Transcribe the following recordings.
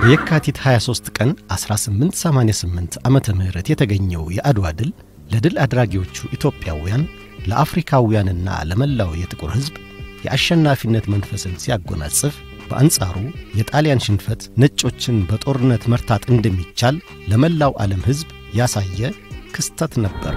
በየካቲት 23 ቀን 1888 ዓመተ ምህረት የተገኘው የአድዋ ድል ለድል አድራጊዎቹ ኢትዮጵያውያን ለአፍሪካውያንና ለመላው የጥቁር ሕዝብ የአሸናፊነት መንፈስን ሲያጎናጽፍ በአንጻሩ የጣሊያን ሽንፈት ነጮችን በጦርነት መርታት እንደሚቻል ለመላው ዓለም ሕዝብ ያሳየ ክስተት ነበር።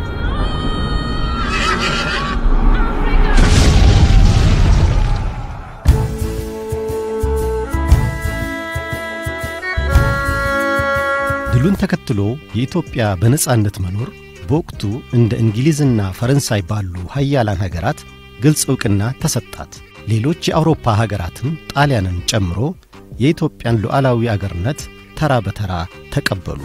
ድሉን ተከትሎ የኢትዮጵያ በነጻነት መኖር በወቅቱ እንደ እንግሊዝና ፈረንሳይ ባሉ ኃያላን ሀገራት ግልጽ ዕውቅና ተሰጣት። ሌሎች የአውሮፓ ሀገራትም ጣሊያንን ጨምሮ የኢትዮጵያን ሉዓላዊ አገርነት ተራ በተራ ተቀበሉ።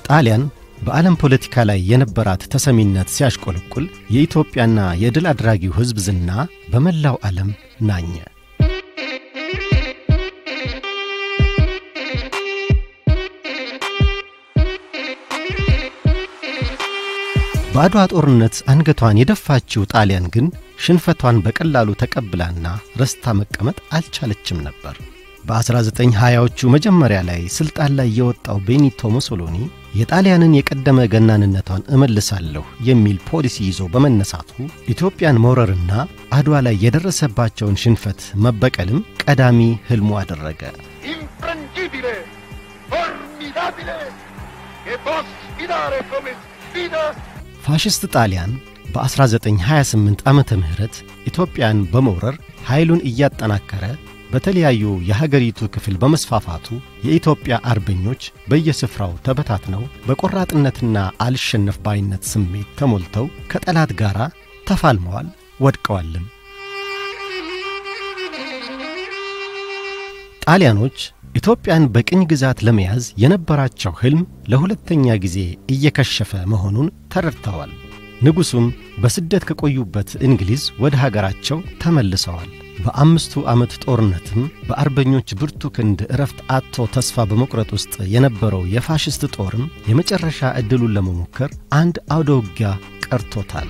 ጣሊያን በዓለም ፖለቲካ ላይ የነበራት ተሰሚነት ሲያሽቆለቁል የኢትዮጵያና የድል አድራጊው ሕዝብ ዝና በመላው ዓለም ናኘ። በአድዋ ጦርነት አንገቷን የደፋችው ጣሊያን ግን ሽንፈቷን በቀላሉ ተቀብላና ረስታ መቀመጥ አልቻለችም ነበር። በ1920ዎቹ መጀመሪያ ላይ ስልጣን ላይ የወጣው ቤኒቶ ሙሶሎኒ የጣሊያንን የቀደመ ገናንነቷን እመልሳለሁ የሚል ፖሊሲ ይዞ በመነሳቱ ኢትዮጵያን መውረርና አድዋ ላይ የደረሰባቸውን ሽንፈት መበቀልም ቀዳሚ ህልሙ አደረገ። ፋሽስት ጣሊያን በ1928 ዓመተ ምህረት ኢትዮጵያን በመውረር ኃይሉን እያጠናከረ በተለያዩ የሀገሪቱ ክፍል በመስፋፋቱ የኢትዮጵያ አርበኞች በየስፍራው ተበታትነው በቆራጥነትና አልሸነፍ ባይነት ስሜት ተሞልተው ከጠላት ጋር ተፋልመዋል፣ ወድቀዋልም። ጣሊያኖች ኢትዮጵያን በቅኝ ግዛት ለመያዝ የነበራቸው ህልም ለሁለተኛ ጊዜ እየከሸፈ መሆኑን ተረድተዋል። ንጉሱም በስደት ከቆዩበት እንግሊዝ ወደ ሀገራቸው ተመልሰዋል። በአምስቱ ዓመት ጦርነትም በአርበኞች ብርቱ ክንድ እረፍት አጥቶ ተስፋ በመቁረጥ ውስጥ የነበረው የፋሽስት ጦርም የመጨረሻ ዕድሉን ለመሞከር አንድ አውደ ውጊያ ቀርቶታል።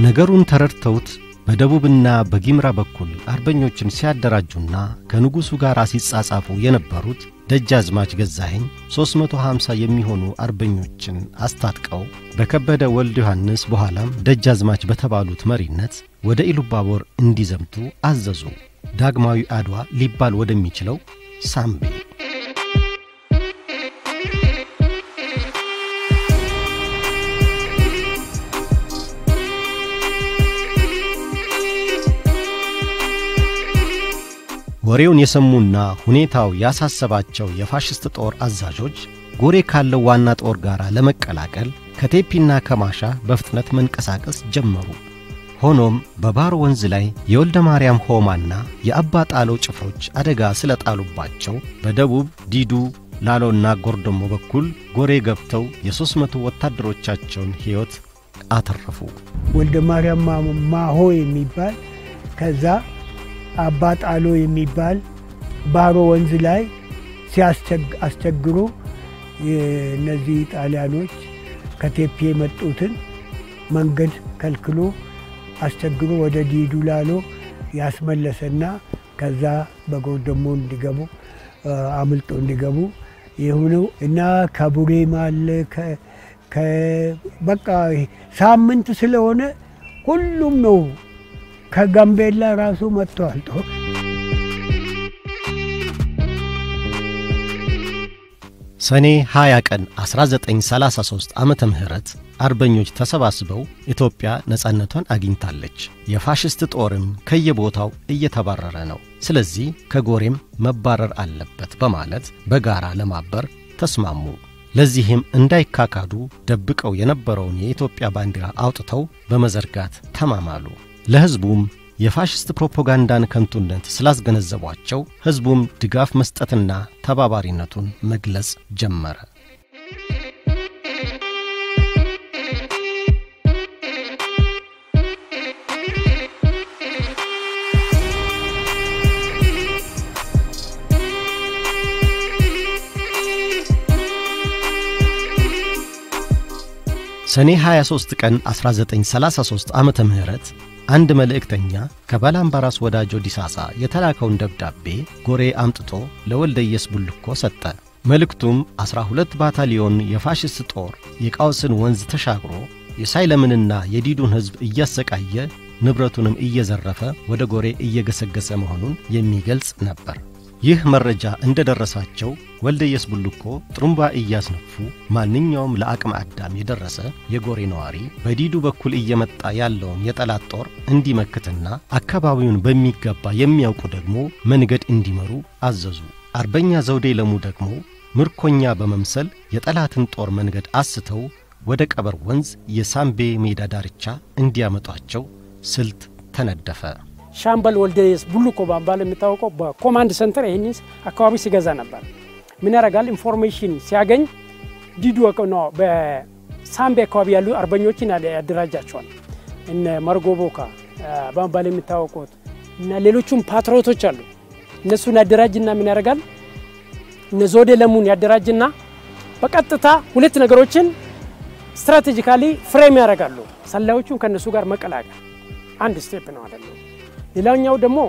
ነገሩን ተረድተውት በደቡብና በጊምራ በኩል አርበኞችን ሲያደራጁና ከንጉሱ ጋር ሲጻጻፉ የነበሩት ደጃዝማች ገዛኸኝ 350 የሚሆኑ አርበኞችን አስታጥቀው በከበደ ወልድ ዮሐንስ በኋላም ደጃዝማች በተባሉት መሪነት ወደ ኢሉባቦር እንዲዘምቱ አዘዙ። ዳግማዊ አድዋ ሊባል ወደሚችለው ሳምቤ ወሬውን የሰሙና ሁኔታው ያሳሰባቸው የፋሽስት ጦር አዛዦች ጎሬ ካለው ዋና ጦር ጋር ለመቀላቀል ከቴፒና ከማሻ በፍጥነት መንቀሳቀስ ጀመሩ። ሆኖም በባሮ ወንዝ ላይ የወልደ ማርያም ሆማና የአባ ጣሎ ጭፍሮች አደጋ ስለጣሉባቸው በደቡብ ዲዱ ላሎና ጎርዶሞ በኩል ጎሬ ገብተው የ300 ወታደሮቻቸውን ሕይወት አተረፉ። ወልደ ማርያም ማሆ የሚባል ከዛ አባ ጣሎ የሚባል ባሮ ወንዝ ላይ ሲያስቸግሩ እነዚህ ጣሊያኖች ከቴፒ የመጡትን መንገድ ከልክሎ አስቸግሮ ወደ ዲዱ ላሎ ያስመለሰና ከዛ በጎርደሞ እንዲገቡ አምልጦ እንዲገቡ ይሁነው እና ከቡሬ ማለ በቃ ሳምንት ስለሆነ ሁሉም ነው ከጋምቤላ ራሱ መጥቷል። ሰኔ 20 ቀን 1933 ዓመተ ምህረት አርበኞች ተሰባስበው ኢትዮጵያ ነጻነቷን አግኝታለች፣ የፋሽስት ጦርም ከየቦታው እየተባረረ ነው፣ ስለዚህ ከጎሬም መባረር አለበት በማለት በጋራ ለማበር ተስማሙ። ለዚህም እንዳይካካዱ ደብቀው የነበረውን የኢትዮጵያ ባንዲራ አውጥተው በመዘርጋት ተማማሉ። ለሕዝቡም የፋሽስት ፕሮፓጋንዳን ከንቱነት ስላስገነዘቧቸው ሕዝቡም ድጋፍ መስጠትና ተባባሪነቱን መግለጽ ጀመረ። ሰኔ 23 ቀን 1933 ዓመተ ምህረት አንድ መልእክተኛ ከባላምባራስ ወዳጆ ዲሳሳ የተላከውን ደብዳቤ ጎሬ አምጥቶ ለወልደየስ ቡልኮ ሰጠ። መልእክቱም 12 ባታሊዮን የፋሽስት ጦር የቃውስን ወንዝ ተሻግሮ የሳይለምንና የዲዱን ሕዝብ እያሰቃየ ንብረቱንም እየዘረፈ ወደ ጎሬ እየገሰገሰ መሆኑን የሚገልጽ ነበር። ይህ መረጃ እንደደረሳቸው ወልደየስ ቡልኮ ጥሩምባ እያስነፉ ማንኛውም ለአቅመ አዳም የደረሰ የጎሬ ነዋሪ በዲዱ በኩል እየመጣ ያለውን የጠላት ጦር እንዲመክትና አካባቢውን በሚገባ የሚያውቁ ደግሞ መንገድ እንዲመሩ አዘዙ። አርበኛ ዘውዴ ለሙ ደግሞ ምርኮኛ በመምሰል የጠላትን ጦር መንገድ አስተው ወደ ቀበር ወንዝ የሳምቤ ሜዳ ዳርቻ እንዲያመጧቸው ስልት ተነደፈ። ሻምበል ወልደየስ ቡልኮ ባምባል የሚታወቀው በኮማንድ ሴንተር ይሄንስ አካባቢ ሲገዛ ነበር። ምን ያረጋል ኢንፎርሜሽን ሲያገኝ ዲዱ ነው በሳምቤ አካባቢ ያሉ አርበኞችን ያደራጃቸዋል። እነ ማርጎቦካ ባምባል የሚታወቁት እና ሌሎችም ፓትሮቶች አሉ። እነሱን ያደራጅና ምን ያረጋል እነ ዘውዴ ለሙን ያደራጅና በቀጥታ ሁለት ነገሮችን ስትራቴጂካሊ ፍሬም ያረጋሉ። ሰላዮቹን ከነሱ ጋር መቀላቀል አንድ ስቴፕ ነው አይደለም። ሌላኛው ደግሞ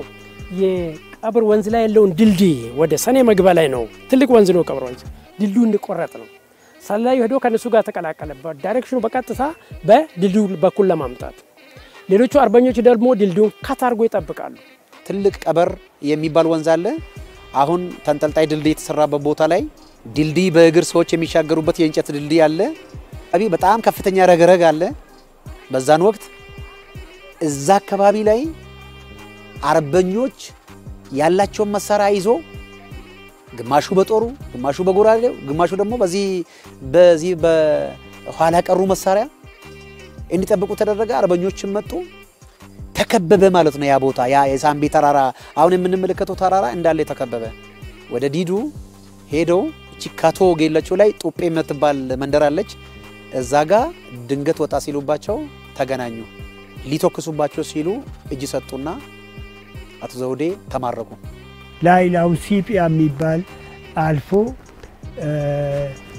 የቀብር ወንዝ ላይ ያለውን ድልድይ ወደ ሰኔ መግባ ላይ ነው። ትልቅ ወንዝ ነው ቀብር ወንዝ። ድልድዩ እንዲቆረጥ ነው። ሰላዩ ሄዶ ከነሱ ጋር ተቀላቀለበት ዳይሬክሽኑ በቀጥታ በድልድዩ በኩል ለማምጣት። ሌሎቹ አርበኞች ደግሞ ድልድዩን ካታርጎ ይጠብቃሉ። ትልቅ ቀበር የሚባል ወንዝ አለ። አሁን ተንጠልጣይ ድልድይ የተሰራበት ቦታ ላይ ድልድይ በእግር ሰዎች የሚሻገሩበት የእንጨት ድልድይ አለ። አቢ በጣም ከፍተኛ ረግረግ አለ። በዛን ወቅት እዛ አካባቢ ላይ አርበኞች ያላቸው መሳሪያ ይዞ ግማሹ በጦሩ ግማሹ በጎራዴው ግማሹ ደግሞ በዚህ በኋላ ቀሩ መሳሪያ እንዲጠብቁ ተደረገ። አርበኞችም መጡ። ተከበበ ማለት ነው። ያ ቦታ ያ የሳምቤ ተራራ አሁን የምንመለከተው ተራራ እንዳለ ተከበበ። ወደ ዲዱ ሄደው ቺካቶ ጌለቾ ላይ ጡጴ የምትባል መንደር አለች። እዛ ጋር ድንገት ወጣ ሲሉባቸው ተገናኙ። ሊተኩሱባቸው ሲሉ እጅ ሰጡና አቶ ዘውዴ ተማረኩ። ላይላው ሲፒያ የሚባል አልፎ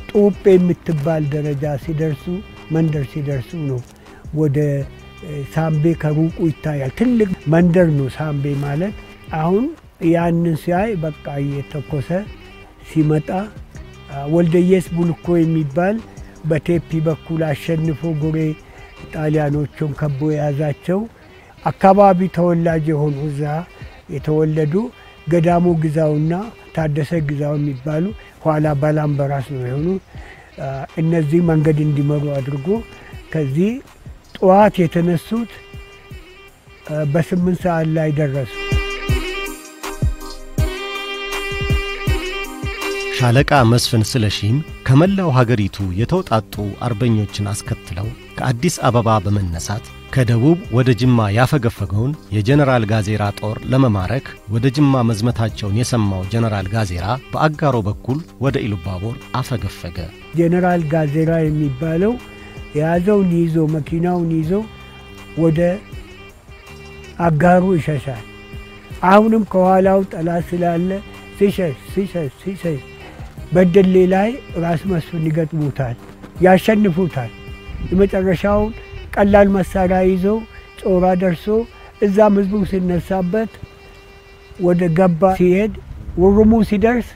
ጡጴ የምትባል ደረጃ ሲደርሱ መንደር ሲደርሱ ነው ወደ ሳምቤ ከሩቁ ይታያል። ትልቅ መንደር ነው ሳምቤ ማለት። አሁን ያንን ሲያይ በቃ እየተኮሰ ሲመጣ ወልደየስ ቡልኮ የሚባል በቴፒ በኩል አሸንፎ ጎሬ ጣሊያኖቹን ከቦ ያዛቸው አካባቢ ተወላጅ የሆኑ እዛ የተወለዱ ገዳሙ ግዛውና ታደሰ ግዛው የሚባሉ ኋላ ባላምባራስ ነው የሆኑ እነዚህ መንገድ እንዲመሩ አድርጎ ከዚህ ጠዋት የተነሱት በ8 ሰዓት ላይ ደረሱ። ሻለቃ መስፍን ስለሺም ከመላው ሀገሪቱ የተውጣጡ አርበኞችን አስከትለው ከአዲስ አበባ በመነሳት ከደቡብ ወደ ጅማ ያፈገፈገውን የጀነራል ጋዜራ ጦር ለመማረክ ወደ ጅማ መዝመታቸውን የሰማው ጀነራል ጋዜራ በአጋሮ በኩል ወደ ኢሉባቦር አፈገፈገ። ጀነራል ጋዜራ የሚባለው ያዘውን ይዞ መኪናውን ይዞ ወደ አጋሩ ይሸሻል። አሁንም ከኋላው ጠላት ስላለ ሲሸሽ በደሌ ላይ ራስ መስፍን ይገጥሙታል፣ ያሸንፉታል። የመጨረሻው ቀላል መሳሪያ ይዞ ጮራ ደርሶ እዛም ህዝቡ ሲነሳበት ወደ ገባ ሲሄድ ወሩሙ ሲደርስ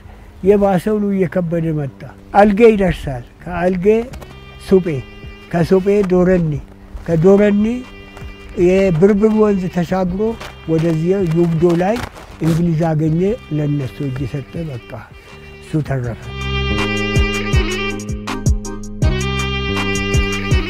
የባሰው ነው እየከበደ መጣ። አልጌ ይደርሳል። ከአልጌ ሱጴ ከሱጴ ዶረኒ ከዶረኒ የብርብር ወንዝ ተሻግሮ ወደዚህ ዩብዶ ላይ እንግሊዝ አገኘ። ለነሱ እጅ ሰጠ። በቃ እሱ ተረፈ።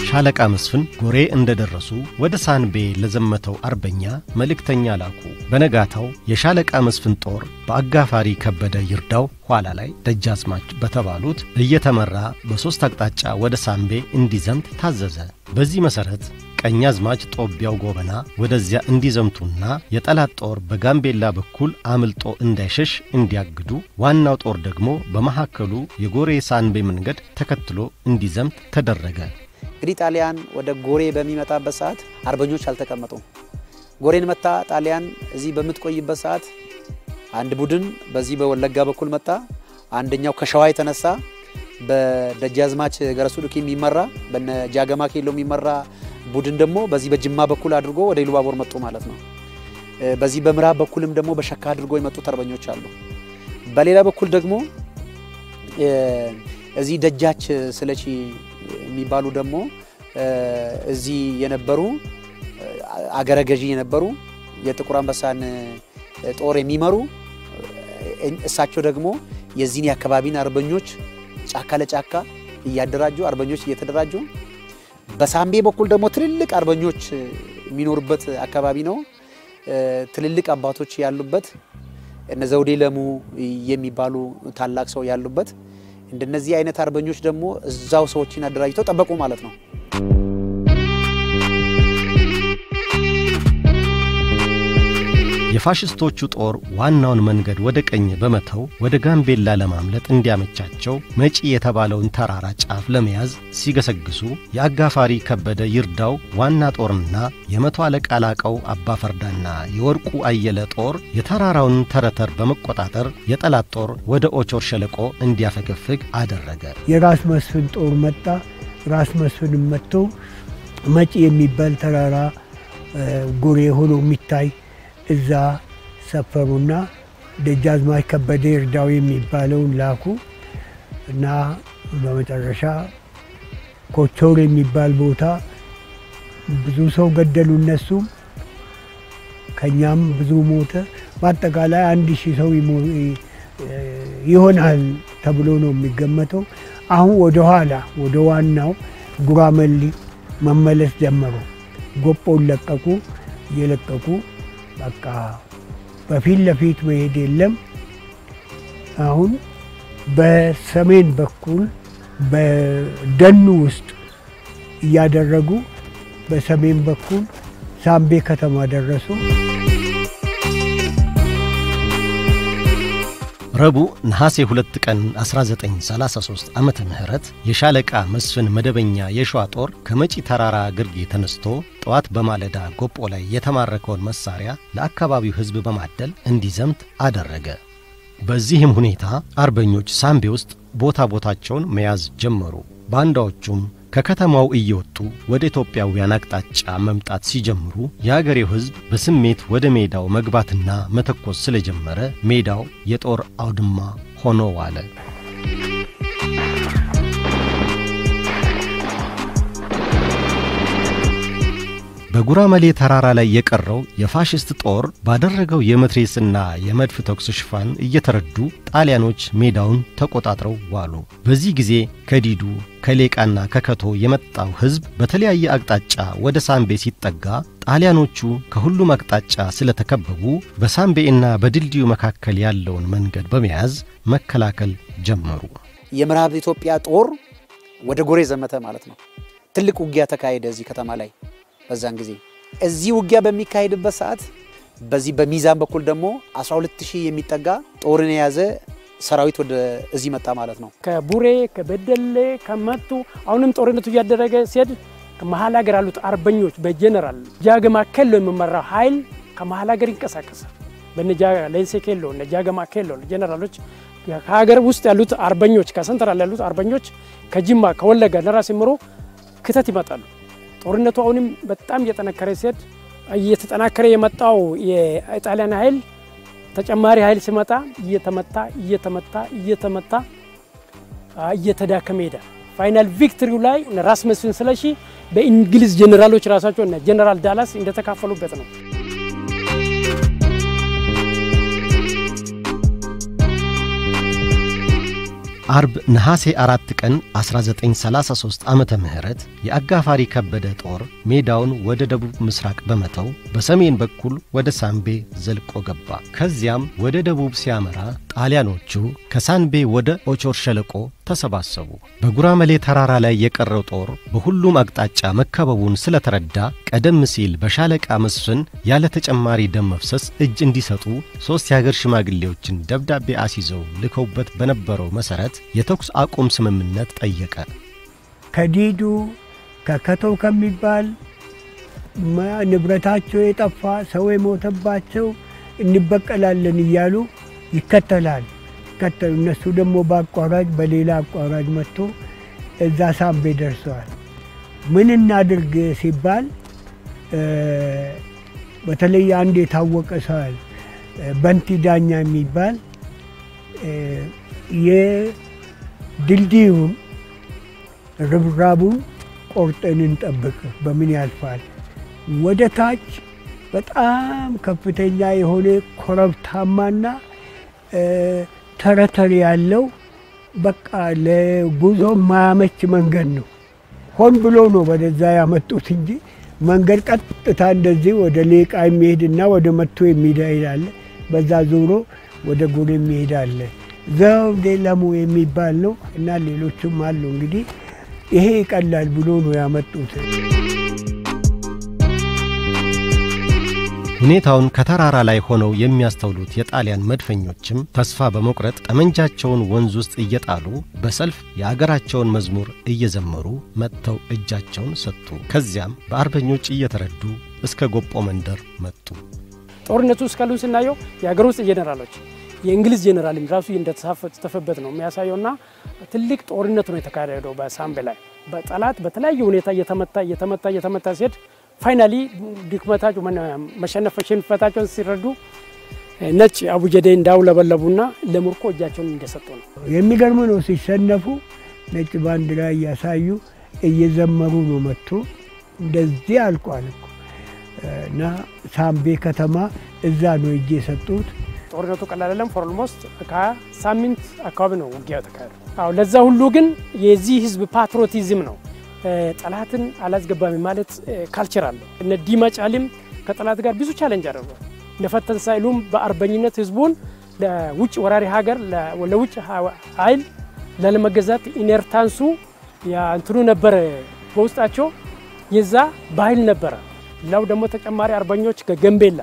ሻለቃ መስፍን ጎሬ እንደደረሱ ወደ ሳንቤ ለዘመተው አርበኛ መልእክተኛ ላኩ። በነጋታው የሻለቃ መስፍን ጦር በአጋፋሪ ከበደ ይርዳው ኋላ ላይ ደጃዝማች በተባሉት እየተመራ በ3 አቅጣጫ ወደ ሳንቤ እንዲዘምት ታዘዘ። በዚህ መሰረት ቀኛዝማች ጦቢያው ጎበና ወደዚያ እንዲዘምቱና የጠላት ጦር በጋምቤላ በኩል አምልጦ እንዳይሸሽ እንዲያግዱ፣ ዋናው ጦር ደግሞ በመሐከሉ የጎሬ ሳንቤ መንገድ ተከትሎ እንዲዘምት ተደረገ። እንግዲህ ጣሊያን ወደ ጎሬ በሚመጣበት ሰዓት አርበኞች አልተቀመጡም። ጎሬን መጣ ጣሊያን እዚህ በመትቆይበት ሰዓት አንድ ቡድን በዚህ በወለጋ በኩል መጣ። አንደኛው ከሸዋ የተነሳ በደጃዝማች ገረሱ ዱኪ የሚመራ በነ ጃገማ ኬሎ የሚመራ ቡድን ደግሞ በዚህ በጅማ በኩል አድርጎ ወደ ኢሉባቦር መጡ ማለት ነው። በዚህ በምዕራብ በኩልም ደግሞ በሸካ አድርጎ የመጡ አርበኞች አሉ። በሌላ በኩል ደግሞ እዚህ ደጃች ስለቺ የሚባሉ ደግሞ እዚህ የነበሩ አገረ ገዢ የነበሩ የጥቁር አንበሳን ጦር የሚመሩ እሳቸው ደግሞ የዚህን ያከባቢን አርበኞች ጫካ ለጫካ እያደራጁ አርበኞች እየተደራጁ በሳምቤ በኩል ደግሞ ትልልቅ አርበኞች የሚኖርበት አካባቢ ነው። ትልልቅ አባቶች ያሉበት እነ ዘውዴ ለሙ የሚባሉ ታላቅ ሰው ያሉበት እንደነዚህ አይነት አርበኞች ደግሞ እዛው ሰዎችን አደራጅተው ጠበቁ ማለት ነው። የፋሽስቶቹ ጦር ዋናውን መንገድ ወደ ቀኝ በመተው ወደ ጋምቤላ ለማምለጥ እንዲያመቻቸው መጪ የተባለውን ተራራ ጫፍ ለመያዝ ሲገሰግሱ የአጋፋሪ ከበደ ይርዳው ዋና ጦርና የመቶ አለቃ ላቀው አባፈርዳና የወርቁ አየለ ጦር የተራራውን ተረተር በመቆጣጠር የጠላት ጦር ወደ ኦቾር ሸለቆ እንዲያፈገፍግ አደረገ። የራስ መስፍን ጦር መጣ። ራስ መስፍን መጥቶ መጪ የሚባል ተራራ ጎሬ ሆኖ የሚታይ እዛ ሰፈሩና ደጃዝማች ከበደ ይርዳው የሚባለውን ላኩ እና በመጨረሻ ኮቾር የሚባል ቦታ ብዙ ሰው ገደሉ። እነሱ ከኛም ብዙ ሞተ። በአጠቃላይ 1000 ሰው ይሆናል ተብሎ ነው የሚገመተው። አሁን ወደ ኋላ ወደ ዋናው ጉራመሊ መመለስ ጀመሩ። ጎጶን ለቀቁ። እየለቀቁ በቃ በፊት ለፊት መሄድ የለም። አሁን በሰሜን በኩል በደኑ ውስጥ እያደረጉ በሰሜን በኩል ሳምቤ ከተማ ደረሱ። ረቡዕ ነሐሴ 2 ቀን 1933 ዓመተ ምህረት የሻለቃ መስፍን መደበኛ የሸዋ ጦር ከመጪ ተራራ ግርጌ ተነስቶ ጠዋት በማለዳ ጎጶ ላይ የተማረከውን መሳሪያ ለአካባቢው ሕዝብ በማደል እንዲዘምት አደረገ። በዚህም ሁኔታ አርበኞች ሳምቤ ውስጥ ቦታቸውን መያዝ ጀመሩ። ባንዳዎቹም ከከተማው እየወጡ ወደ ኢትዮጵያውያን አቅጣጫ መምጣት ሲጀምሩ የአገሬው ሕዝብ በስሜት ወደ ሜዳው መግባትና መተኮስ ስለጀመረ ሜዳው የጦር አውድማ ሆኖ ዋለ። በጉራመሌ ተራራ ላይ የቀረው የፋሽስት ጦር ባደረገው የመትረየስና የመድፍ ተኩስ ሽፋን እየተረዱ ጣሊያኖች ሜዳውን ተቆጣጥረው ዋሉ። በዚህ ጊዜ ከዲዱ ከሌቃና ከከቶ የመጣው ሕዝብ በተለያየ አቅጣጫ ወደ ሳምቤ ሲጠጋ ጣሊያኖቹ ከሁሉም አቅጣጫ ስለተከበቡ በሳምቤና በድልድዩ መካከል ያለውን መንገድ በመያዝ መከላከል ጀመሩ። የምዕራብ ኢትዮጵያ ጦር ወደ ጎሬ ዘመተ ማለት ነው። ትልቅ ውጊያ ተካሄደ እዚህ ከተማ ላይ። በዛን ጊዜ እዚህ ውጊያ በሚካሄድበት ሰዓት በዚህ በሚዛን በኩል ደግሞ 12000 የሚጠጋ ጦርን የያዘ ሰራዊት ወደ እዚህ መጣ ማለት ነው። ከቡሬ ከበደሌ ከመቱ አሁንም ጦርነቱ ያደረገ ሲሄድ ከመሃል ሀገር ያሉት አርበኞች በጀነራል ጃገማ ኬሎ የሚመራው ኃይል ከመሃል ሀገር ይንቀሳቀሳል። በነጃ ሌንሴ ኬሎ ነጃገማ ኬሎ ጀነራሎች ከሀገር ውስጥ ያሉት አርበኞች ከሰንትራል ያሉት አርበኞች ከጅማ ከወለጋ ለራስ ምሮ ክተት ይመጣሉ። ጦርነቱ አሁንም በጣም እየተጠናከረ ሲሄድ እየተጠናከረ የመጣው የጣሊያን ኃይል ተጨማሪ ኃይል ሲመጣ እየተመታ እየተዳከመ ሄደ። ፋይናል ቪክቶሪው ላይ ራስ መስፍን ስለሺ በእንግሊዝ ጀነራሎች ራሳቸው እና ጀነራል ዳላስ እንደተካፈሉበት ነው። አርብ ነሐሴ 4 ቀን 1933 ዓመተ ምህረት የአጋፋሪ ከበደ ጦር ሜዳውን ወደ ደቡብ ምስራቅ በመተው በሰሜን በኩል ወደ ሳምቤ ዘልቆ ገባ። ከዚያም ወደ ደቡብ ሲያመራ ጣሊያኖቹ ከሳንቤ ወደ ኦቾር ሸለቆ ተሰባሰቡ። በጉራመሌ ተራራ ላይ የቀረው ጦር በሁሉም አቅጣጫ መከበቡን ስለተረዳ ቀደም ሲል በሻለቃ መስፍን ያለ ተጨማሪ ደም መፍሰስ እጅ እንዲሰጡ 3 የሀገር ሽማግሌዎችን ደብዳቤ አስይዘው ልከውበት በነበረው መሰረት የተኩስ አቁም ስምምነት ጠየቀ። ከዲዱ ከከተው ከሚባል ንብረታቸው የጠፋ ሰው የሞተባቸው እንበቀላለን እያሉ ይከተላል። ከተሉ። እነሱ ደግሞ በአቋራጭ በሌላ አቋራጭ መጥቶ እዛ ሳምቤ ደርሰዋል። ምን እናድርግ ሲባል በተለይ አንድ የታወቀ ሰው አለ በንቲ ዳኛ የሚባል የድልድዩን ርብራቡን ቆርጠን እንጠብቅ በምን ያልፋል ወደ ታች በጣም ከፍተኛ የሆነ ኮረብታማና ተረተር ያለው በቃ ለጉዞ ማያመች መንገድ ነው። ሆን ብሎ ነው ወደዛ ያመጡት እንጂ መንገድ ቀጥታ እንደዚህ ወደ ሌቃ የሚሄድና ወደ መቶ የሚሄዳል በዛ ዞሮ ወደ ጎሬ የሚሄዳል ዘውዴ ለሙ የሚባል ነው እና ሌሎችም አሉ። እንግዲህ ይሄ ይቀላል ብሎ ነው ያመጡት። ሁኔታውን ከተራራ ላይ ሆነው የሚያስተውሉት የጣሊያን መድፈኞችም ተስፋ በመቁረጥ ጠመንጃቸውን ወንዝ ውስጥ እየጣሉ በሰልፍ የአገራቸውን መዝሙር እየዘመሩ መጥተው እጃቸውን ሰጡ። ከዚያም በአርበኞች እየተረዱ እስከ ጎጶ መንደር መጡ። ጦርነቱ እስካሉን ስናየው የአገር ውስጥ ጄኔራሎች የእንግሊዝ ጄኔራልም ራሱ እንደተሳተፈበት ነው የሚያሳየውና ትልቅ ጦርነት ነው የተካሄደው በሳምቤ ላይ። በጠላት በተለያየ ሁኔታ እየተመታ ሲሄድ ፋይናሊ ድክመታቸው መሸነፋቸውን ሲረዱ ነጭ አቡጀዴ እንዳውለበለቡና ለምርኮ እጃቸውን እንደሰጡ ነው የሚገርም ነው። ሲሸነፉ ነጭ ባንዲራ እያሳዩ እየዘመሩ ነው መጥቶ እንደዚህ አልቋል እኮ እና ሳምቤ ከተማ እዛ ነው እጄ የሰጡት። ጦርነቱ ቀላል አይደለም። ፎርሞስት ከሳምንት አካባቢ ነው ውጊያው ተካሄደው። አዎ ለዛ ሁሉ ግን የዚህ ህዝብ ፓትሪዮቲዝም ነው። ጠላትን አላስገባም ማለት ካልቸር አለው። እነ ዲማ ጫሊም ከጠላት ጋር ብዙ ቻሌንጅ አደረጉ። ለፈተን ሳይሉም በአርበኝነት ህዝቡን ለውጭ ወራሪ ሀገር ለውጭ ኃይል ለለመገዛት ኢነርታንሱ ያንትኑ ነበር በውስጣቸው የዛ ባህል ነበር። ላው ደግሞ ተጨማሪ አርበኞች ከገምቤላ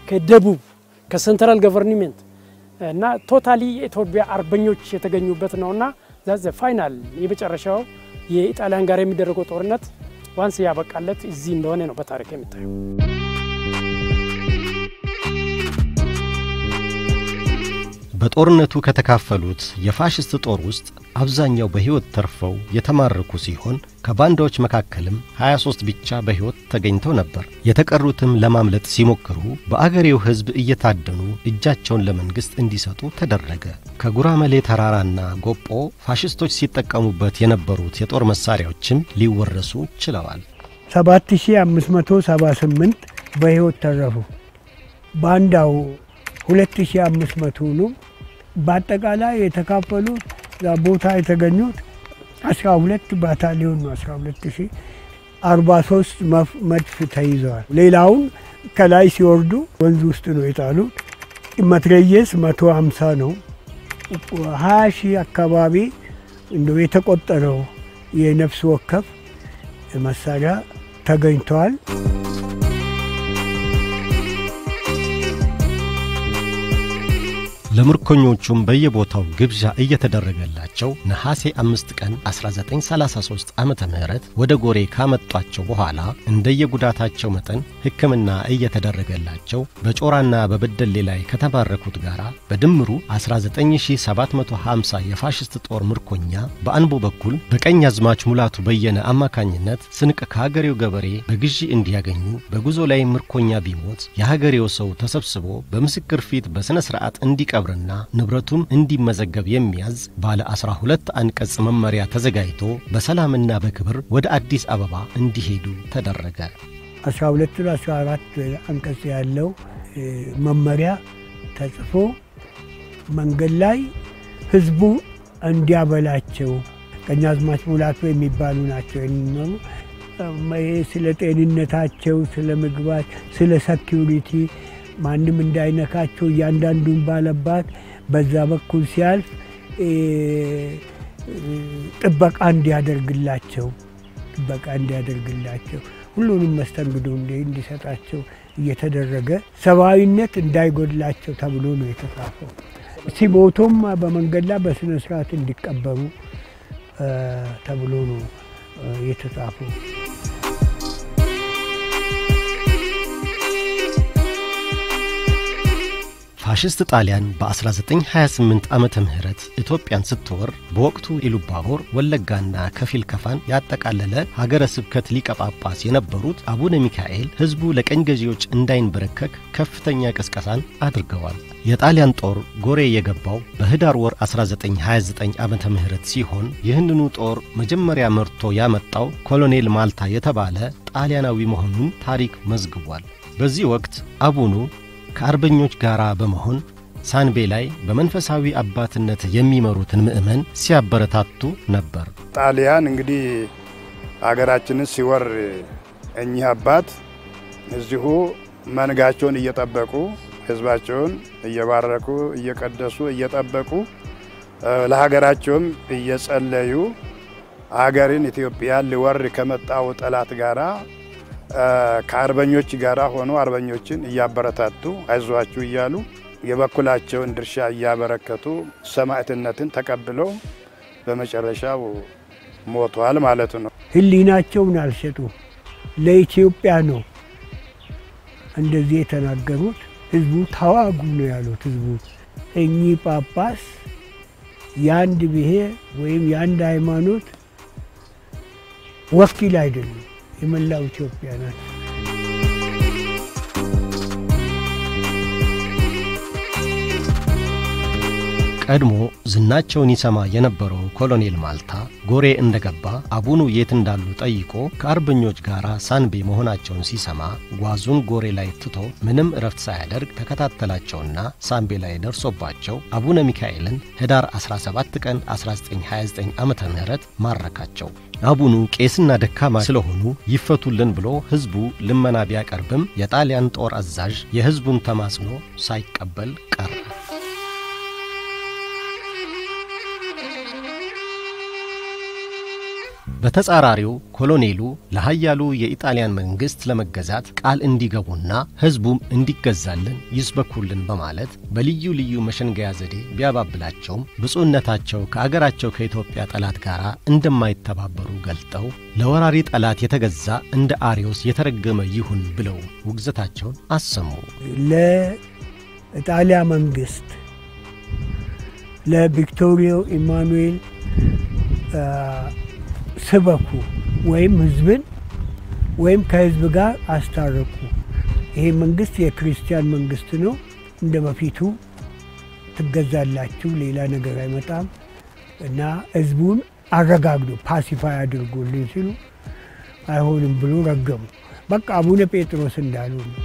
ከደቡብ ከሴንትራል ገቨርንመንት እና ቶታሊ ኢትዮጵያ አርበኞች የተገኙበት ነውና ዛዘ ፋይናል የመጨረሻው የኢጣሊያን ጋር የሚደረገው ጦርነት ዋንስ ያበቃለት እዚህ እንደሆነ ነው በታሪክ የሚታየው። በጦርነቱ ከተካፈሉት የፋሽስት ጦር ውስጥ አብዛኛው በህይወት ተርፈው የተማረኩ ሲሆን ከባንዳዎች መካከልም 23 ብቻ በህይወት ተገኝተው ነበር። የተቀሩትም ለማምለጥ ሲሞክሩ በአገሬው ህዝብ እየታደኑ እጃቸውን ለመንግስት እንዲሰጡ ተደረገ። ከጉራመሌ ተራራና ጎጶ ፋሽስቶች ሲጠቀሙበት የነበሩት የጦር መሳሪያዎችም ሊወረሱ ችለዋል። 7578 በህይወት ተረፉ። ባንዳው 2500 ነው። በአጠቃላይ የተካፈሉት ቦታ የተገኙት 12 ባታሊዮን ነው። 12043 መድፍ ተይዘዋል። ሌላውን ከላይ ሲወርዱ ወንዝ ውስጥ ነው የጣሉት። መትረየስ 150 ነው። 20,000 አካባቢ እንደው የተቆጠረው የነፍስ ወከፍ መሳሪያ ተገኝተዋል። ለምርኮኞቹም በየቦታው ግብዣ እየተደረገላቸው ነሐሴ 5 ቀን 1933 ዓመተ ምህረት ወደ ጎሬ ካመጧቸው በኋላ እንደየጉዳታቸው መጠን ሕክምና እየተደረገላቸው በጮራና በበደሌ ላይ ከተማረኩት ጋራ በድምሩ 19750 የፋሽስት ጦር ምርኮኛ በአንቦ በኩል በቀኛዝማች ሙላቱ በየነ አማካኝነት ስንቅ ከሀገሬው ገበሬ በግዢ እንዲያገኙ በጉዞ ላይ ምርኮኛ ቢሞት የሀገሬው ሰው ተሰብስቦ በምስክር ፊት በስነ ስርዓት እንዲቀብርና ንብረቱም እንዲመዘገብ የሚያዝ ባለ 12 አንቀጽ መመሪያ ተዘጋጅቶ በሰላምና በክብር ወደ አዲስ አበባ እንዲሄዱ ተደረገ። 12-14 አንቀጽ ያለው መመሪያ ተጽፎ መንገድ ላይ ህዝቡ እንዲያበላቸው ቀኛዝማች ሙላቱ የሚባሉ ናቸው። ስለ ጤንነታቸው፣ ስለ ምግባቸው፣ ስለ ሴኩሪቲ ማንም እንዳይነካቸው እያንዳንዱን ባለባት በዛ በኩል ሲያልፍ ጥበቃ እንዲያደርግላቸው ሁሉንም መስተንግዶ እንዲሰጣቸው እየተደረገ ሰብአዊነት እንዳይጎድላቸው ተብሎ ነው የተጻፈው። ሲሞቱም በመንገድ ላይ በስነ ስርዓት እንዲቀበሩ ተብሎ ነው የተጻፈው። ፋሽስት ጣሊያን በ1928 ዓመተ ምህረት ኢትዮጵያን ስትወር በወቅቱ ኢሉባቦር ወለጋና ከፊል ከፋን ያጠቃለለ ሀገረ ስብከት ሊቀ ጳጳስ የነበሩት አቡነ ሚካኤል ሕዝቡ ለቀኝ ገዢዎች እንዳይንበረከክ ከፍተኛ ቅስቀሳን አድርገዋል። የጣሊያን ጦር ጎሬ የገባው በህዳር ወር 1929 ዓመተ ምህረት ሲሆን ይህንኑ ጦር መጀመሪያ መርቶ ያመጣው ኮሎኔል ማልታ የተባለ ጣሊያናዊ መሆኑን ታሪክ መዝግቧል። በዚህ ወቅት አቡኑ ከአርበኞች ጋር በመሆን ሳንቤ ላይ በመንፈሳዊ አባትነት የሚመሩትን ምእመን ሲያበረታቱ ነበር። ጣሊያን እንግዲህ አገራችንን ሲወር እኚህ አባት እዚሁ መንጋቸውን እየጠበቁ ህዝባቸውን እየባረኩ እየቀደሱ እየጠበቁ ለሀገራቸውም እየጸለዩ አገርን ኢትዮጵያን ሊወር ከመጣው ጠላት ጋራ ከአርበኞች ጋራ ሆኖ አርበኞችን እያበረታቱ አይዟችሁ እያሉ የበኩላቸውን ድርሻ እያበረከቱ ሰማዕትነትን ተቀብለው በመጨረሻው ሞቷል ማለት ነው። ህሊናቸውን አልሸጡ ለኢትዮጵያ ነው እንደዚህ የተናገሩት። ህዝቡ ተዋጉ ነው ያሉት። ህዝቡ እኚህ ጳጳስ ያንድ ብሔር ወይም ያንድ ሃይማኖት ወኪል አይደሉም፣ የመላው ኢትዮጵያ ናት። ቀድሞ ዝናቸውን ይሰማ የነበረው ኮሎኔል ማልታ ጎሬ እንደገባ አቡኑ የት እንዳሉ ጠይቆ ከአርበኞች ጋር ሳንቤ መሆናቸውን ሲሰማ ጓዙን ጎሬ ላይ ትቶ ምንም እረፍት ሳያደርግ ተከታተላቸውና ሳንቤ ላይ ደርሶባቸው አቡነ ሚካኤልን ህዳር 17 ቀን 1929 ዓመተ ምህረት ማረካቸው። አቡኑ ቄስና ደካማ ስለሆኑ ይፈቱልን ብሎ ህዝቡ ልመና ቢያቀርብም የጣሊያን ጦር አዛዥ የህዝቡን ተማጽኖ ሳይቀበል ቀረ። በተጻራሪው ኮሎኔሉ ለሃያሉ የኢጣሊያን መንግስት ለመገዛት ቃል እንዲገቡና ህዝቡም እንዲገዛልን ይስበኩልን በማለት በልዩ ልዩ መሸንገያ ዘዴ ቢያባብላቸውም ብፁዕነታቸው ከአገራቸው ከኢትዮጵያ ጠላት ጋር እንደማይተባበሩ ገልጠው ለወራሪ ጠላት የተገዛ እንደ አሪዮስ የተረገመ ይሁን ብለው ውግዘታቸውን አሰሙ። ለኢጣሊያ መንግስት ለቪክቶሪዮ ኢማኑኤል ስበኩ ወይም ህዝብን ወይም ከህዝብ ጋር አስታረቁ። ይሄ መንግስት የክርስቲያን መንግስት ነው፣ እንደ በፊቱ ትገዛላችሁ፣ ሌላ ነገር አይመጣም እና ህዝቡን አረጋግዱ፣ ፓሲፋይ አድርጉልኝ ሲሉ አይሆንም ብሎ ረገሙ። በቃ አቡነ ጴጥሮስ እንዳሉ ነው።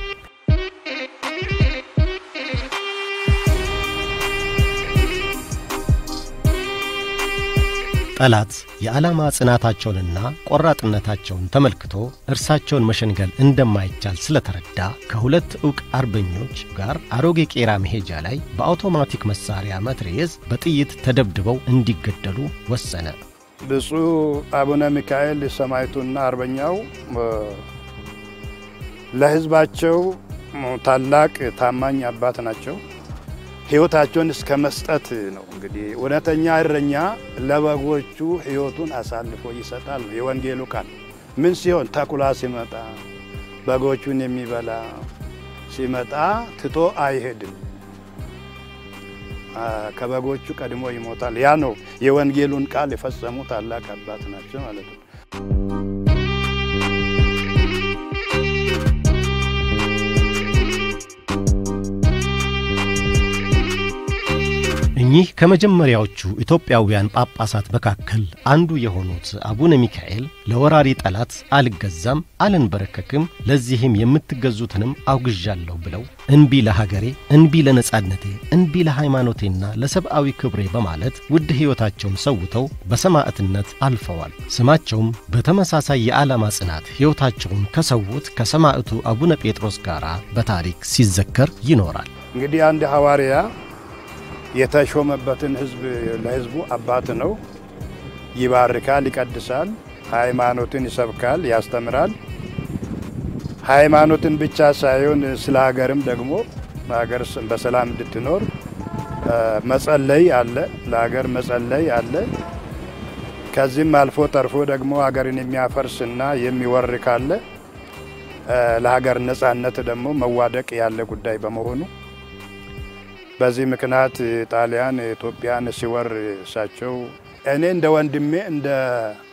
ጠላት የዓላማ ጽናታቸውንና ቆራጥነታቸውን ተመልክቶ እርሳቸውን መሸንገል እንደማይቻል ስለተረዳ ከሁለት ዕውቅ አርበኞች ጋር አሮጌ ቄራ መሄጃ ላይ በአውቶማቲክ መሳሪያ መትረየስ በጥይት ተደብድበው እንዲገደሉ ወሰነ። ብፁዕ አቡነ ሚካኤል ሰማዕቱና አርበኛው ለህዝባቸው ታላቅ ታማኝ አባት ናቸው። ሕይወታቸውን እስከ መስጠት ነው። እንግዲህ እውነተኛ እረኛ ለበጎቹ ሕይወቱን አሳልፎ ይሰጣል። የወንጌሉ ቃል ምን ሲሆን ተኩላ ሲመጣ በጎቹን የሚበላ ሲመጣ ትቶ አይሄድም፣ ከበጎቹ ቀድሞ ይሞታል። ያ ነው የወንጌሉን ቃል የፈጸሙ ታላቅ አባት ናቸው ማለት ነው። እኚህ ከመጀመሪያዎቹ ኢትዮጵያውያን ጳጳሳት መካከል አንዱ የሆኑት አቡነ ሚካኤል ለወራሪ ጠላት አልገዛም አልንበረከክም፣ ለዚህም የምትገዙትንም አውግዣለሁ ብለው እንቢ ለሀገሬ፣ እንቢ ለነጻነቴ፣ እንቢ ለሃይማኖቴና ለሰብአዊ ክብሬ በማለት ውድ ሕይወታቸውን ሰውተው በሰማዕትነት አልፈዋል። ስማቸውም በተመሳሳይ የዓላማ ጽናት ሕይወታቸውን ከሰውት ከሰማዕቱ አቡነ ጴጥሮስ ጋር በታሪክ ሲዘከር ይኖራል። እንግዲህ አንድ ሐዋርያ የተሾመበትን ህዝብ ለህዝቡ አባት ነው። ይባርካል፣ ይቀድሳል፣ ሃይማኖትን ይሰብካል፣ ያስተምራል። ሃይማኖትን ብቻ ሳይሆን ስለ ሀገርም ደግሞ ሀገር በሰላም እንድትኖር መጸለይ አለ፣ ለሀገር መጸለይ አለ። ከዚህም አልፎ ተርፎ ደግሞ ሀገርን የሚያፈርስና የሚወር ካለ ለሀገር ነጻነት ደግሞ መዋደቅ ያለ ጉዳይ በመሆኑ በዚህ ምክንያት ጣሊያን ኢትዮጵያን ሲወር እሳቸው እኔ እንደ ወንድሜ እንደ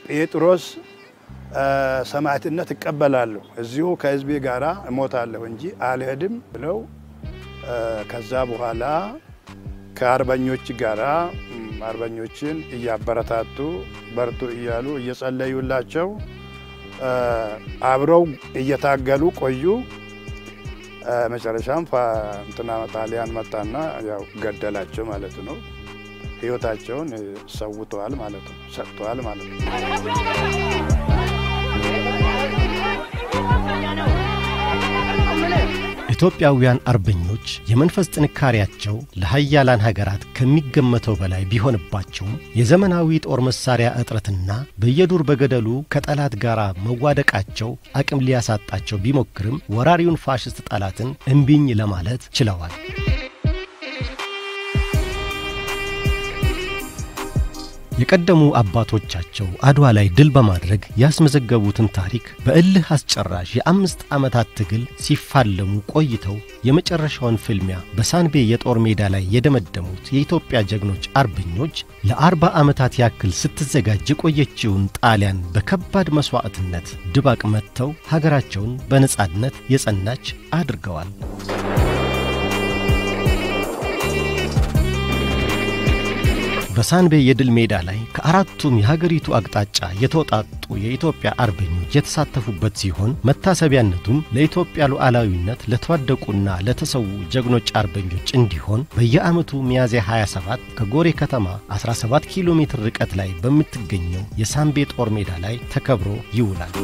ጴጥሮስ ሰማዕትነት እቀበላለሁ እዚሁ ከህዝቤ ጋራ እሞታለሁ እንጂ አልሄድም ብለው ከዛ በኋላ ከአርበኞች ጋራ አርበኞችን እያበረታቱ በርቱ እያሉ እየጸለዩላቸው አብረው እየታገሉ ቆዩ። መጨረሻም ጣሊያን መጣና ያው ገደላቸው ማለት ነው። ህይወታቸውን ሰውተዋል ማለት ነው፣ ሰጥተዋል ማለት ነው። ኢትዮጵያውያን አርበኞች የመንፈስ ጥንካሬያቸው ለሃያላን ሀገራት ከሚገመተው በላይ ቢሆንባቸውም የዘመናዊ ጦር መሳሪያ እጥረትና በየዱር በገደሉ ከጠላት ጋር መዋደቃቸው አቅም ሊያሳጣቸው ቢሞክርም ወራሪውን ፋሽስት ጠላትን እምቢኝ ለማለት ችለዋል። የቀደሙ አባቶቻቸው አድዋ ላይ ድል በማድረግ ያስመዘገቡትን ታሪክ በእልህ አስጨራሽ የ5 ዓመታት ትግል ሲፋለሙ ቆይተው የመጨረሻውን ፍልሚያ በሳንቤ የጦር ሜዳ ላይ የደመደሙት የኢትዮጵያ ጀግኖች አርበኞች ለ40 ዓመታት ያክል ስትዘጋጅ ቆየችውን ጣሊያን በከባድ መስዋዕትነት ድባቅ መተው ሀገራቸውን በነጻነት የጸናች አድርገዋል። በሳንቤ የድል ሜዳ ላይ ከአራቱም የሀገሪቱ አቅጣጫ የተወጣጡ የኢትዮጵያ አርበኞች የተሳተፉበት ሲሆን መታሰቢያነቱም ለኢትዮጵያ ሉዓላዊነት ለተዋደቁና ለተሰዉ ጀግኖች አርበኞች እንዲሆን በየዓመቱ ሚያዝያ 27 ከጎሬ ከተማ 17 ኪሎ ሜትር ርቀት ላይ በምትገኘው የሳንቤ ጦር ሜዳ ላይ ተከብሮ ይውላል።